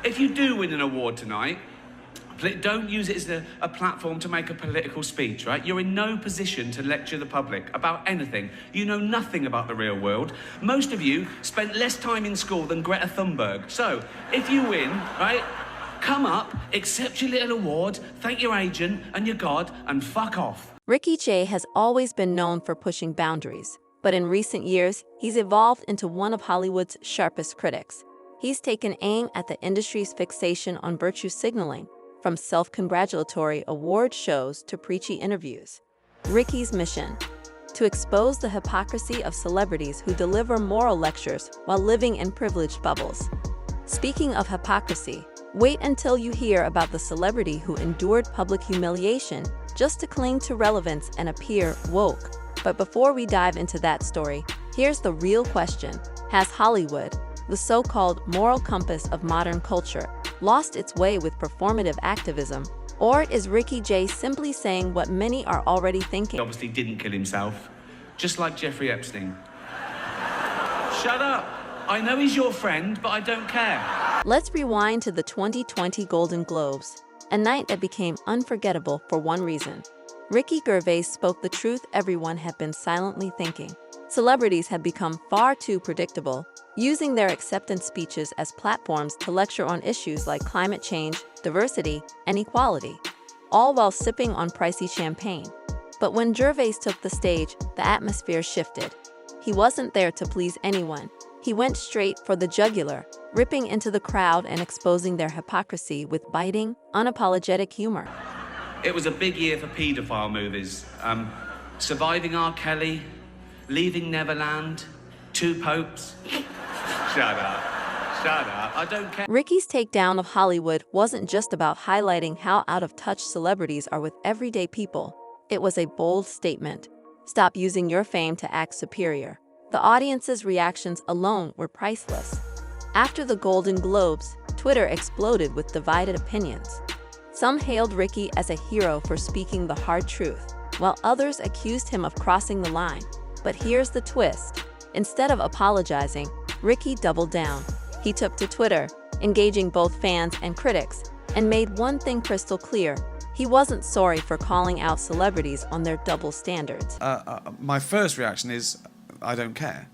if you do win an award tonight, don't use it as a platform to make a political speech, right? You're in no position to lecture the public about anything. You know nothing about the real world. Most of you spent less time in school than Greta Thunberg. So, if you win, right, come up, accept your little award, thank your agent and your God, and fuck off. Ricky Jay has always been known for pushing boundaries, but in recent years, he's evolved into one of Hollywood's sharpest critics. He's taken aim at the industry's fixation on virtue signaling, from self-congratulatory award shows to preachy interviews. Ricky's mission: to expose the hypocrisy of celebrities who deliver moral lectures while living in privileged bubbles. Speaking of hypocrisy, wait until you hear about the celebrity who endured public humiliation just to cling to relevance and appear woke. But before we dive into that story, here's the real question. Has Hollywood, the so-called moral compass of modern culture, lost its way with performative activism? Or is Ricky Jay simply saying what many are already thinking? He obviously didn't kill himself, just like Jeffrey Epstein. Shut up! I know he's your friend, but I don't care. Let's rewind to the 2020 Golden Globes, a night that became unforgettable for one reason. Ricky Gervais spoke the truth everyone had been silently thinking. Celebrities had become far too predictable, using their acceptance speeches as platforms to lecture on issues like climate change, diversity, and equality, all while sipping on pricey champagne. But when Gervais took the stage, the atmosphere shifted. He wasn't there to please anyone. He went straight for the jugular, ripping into the crowd and exposing their hypocrisy with biting, unapologetic humor. It was a big year for paedophile movies. Surviving R. Kelly, Leaving Neverland, Two Popes. Shut up. Shut up. I don't care. Ricky's takedown of Hollywood wasn't just about highlighting how out of touch celebrities are with everyday people. It was a bold statement. Stop using your fame to act superior. The audience's reactions alone were priceless. After the Golden Globes, Twitter exploded with divided opinions. Some hailed Ricky as a hero for speaking the hard truth, while others accused him of crossing the line. But here's the twist. Instead of apologizing, Ricky doubled down. He took to Twitter, engaging both fans and critics, and made one thing crystal clear. He wasn't sorry for calling out celebrities on their double standards. My first reaction is, I don't care.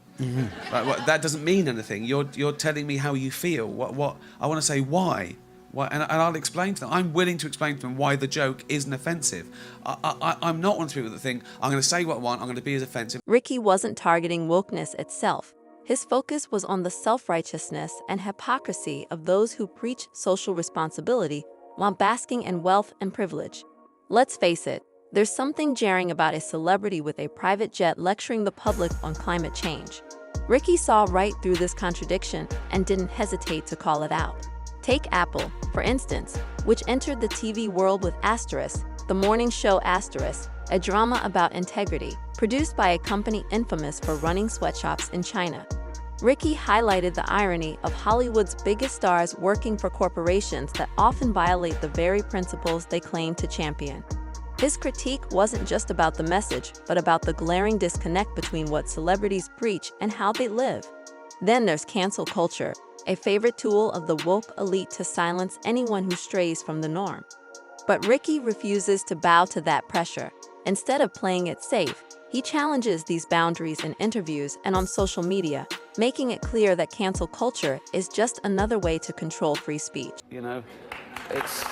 Like, that doesn't mean anything. You're telling me how you feel. What I want to say why. And I'll explain to them. I'm willing to explain to them why the joke isn't offensive. I'm not one of the people that think, I'm going to say what I want, I'm going to be as offensive. Ricky wasn't targeting wokeness itself. His focus was on the self-righteousness and hypocrisy of those who preach social responsibility while basking in wealth and privilege. Let's face it, there's something jarring about a celebrity with a private jet lecturing the public on climate change. Ricky saw right through this contradiction and didn't hesitate to call it out. Take Apple, for instance, which entered the TV world with Asterisk, the morning show Asterisk, a drama about integrity, produced by a company infamous for running sweatshops in China. Ricky highlighted the irony of Hollywood's biggest stars working for corporations that often violate the very principles they claim to champion. His critique wasn't just about the message, but about the glaring disconnect between what celebrities preach and how they live. Then there's cancel culture, a favorite tool of the woke elite to silence anyone who strays from the norm. But Ricky refuses to bow to that pressure. Instead of playing it safe, he challenges these boundaries in interviews and on social media, making it clear that cancel culture is just another way to control free speech. You know, it's...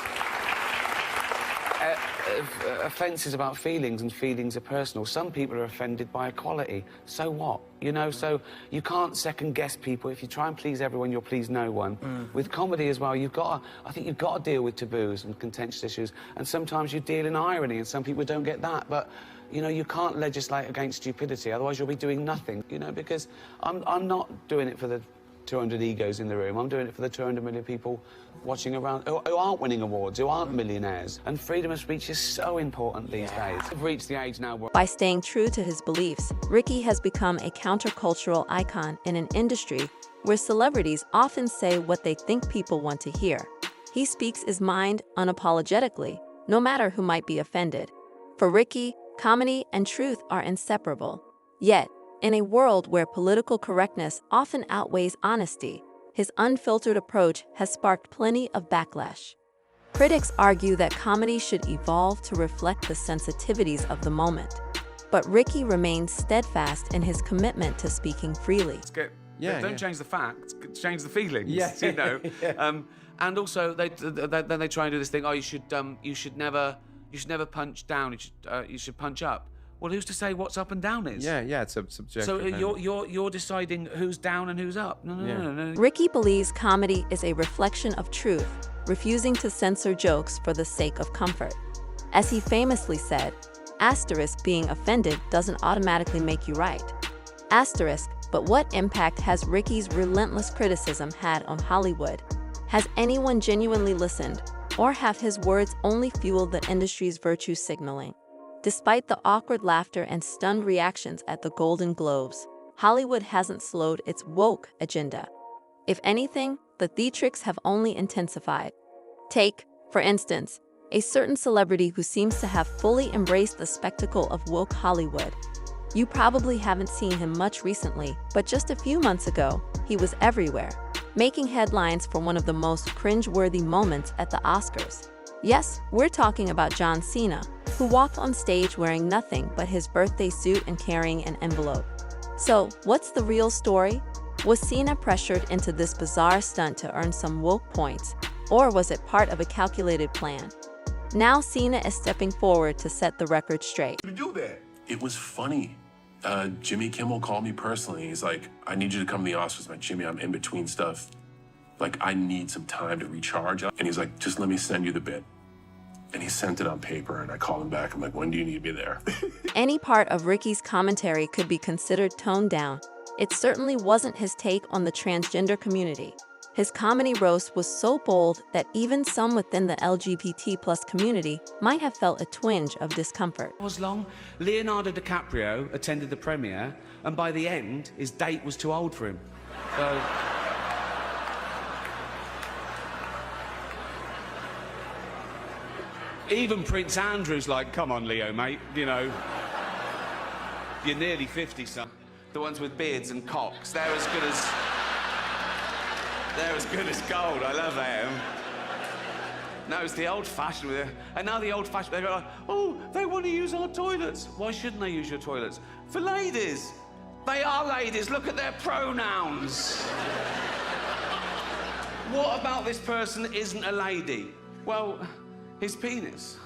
offence is about feelings, and feelings are personal. Some people are offended by equality. So what? You know, so you can't second-guess people. If you try and please everyone, you'll please no one. With comedy as well, I think you've got to deal with taboos and contentious issues, and sometimes you deal in irony, and some people don't get that. But, you know, you can't legislate against stupidity, otherwise you'll be doing nothing, you know, because I'm not doing it for the 200 egos in the room. I'm doing it for the 200 million people watching around who aren't winning awards, who aren't millionaires. And freedom of speech is so important these days. We've reached the age now where... By staying true to his beliefs, Ricky has become a countercultural icon in an industry where celebrities often say what they think people want to hear. He speaks his mind unapologetically, no matter who might be offended. For Ricky, comedy and truth are inseparable. Yet, in a world where political correctness often outweighs honesty, his unfiltered approach has sparked plenty of backlash. Critics argue that comedy should evolve to reflect the sensitivities of the moment. But Ricky remains steadfast in his commitment to speaking freely. Don't change the facts, change the feelings. Yeah. You know. And also, then they try and do this thing. Oh, you should never punch down. You should punch up. Well, who's to say what's up and down is? Yeah, it's a subjective. So you're deciding who's down and who's up. No. Ricky believes comedy is a reflection of truth, refusing to censor jokes for the sake of comfort. As he famously said, asterisk being offended doesn't automatically make you right. Asterisk, but what impact has Ricky's relentless criticism had on Hollywood? Has anyone genuinely listened, or have his words only fueled the industry's virtue signaling? Despite the awkward laughter and stunned reactions at the Golden Globes, Hollywood hasn't slowed its woke agenda. If anything, the theatrics have only intensified. Take, for instance, a certain celebrity who seems to have fully embraced the spectacle of woke Hollywood. You probably haven't seen him much recently, but just a few months ago, he was everywhere, making headlines for one of the most cringe-worthy moments at the Oscars. Yes, we're talking about John Cena, who walked on stage wearing nothing but his birthday suit and carrying an envelope. So, what's the real story? Was Cena pressured into this bizarre stunt to earn some woke points, or was it part of a calculated plan? Now Cena is stepping forward to set the record straight. To do that. It was funny. Jimmy Kimmel called me personally. He's like, I need you to come to the Oscars. I'm like, Jimmy, I'm in between stuff. Like, I need some time to recharge. And he's like, just let me send you the bit. And he sent it on paper, and I called him back. I'm like, when do you need me there? Any part of Ricky's commentary could be considered toned down. It certainly wasn't his take on the transgender community. His comedy roast was so bold that even some within the LGBT+ community might have felt a twinge of discomfort. It was long. Leonardo DiCaprio attended the premiere, and by the end, his date was too old for him. So... Even Prince Andrew's like, come on, Leo, mate, you know. You're nearly 50, son. The ones with beards and cocks, they're as good as gold. I love them. No, it's the old-fashioned with it. And now the old-fashioned, they go like, oh, they want to use our toilets. Why shouldn't they use your toilets? For ladies. They are ladies. Look at their pronouns. What about this person isn't a lady? Well, his penis.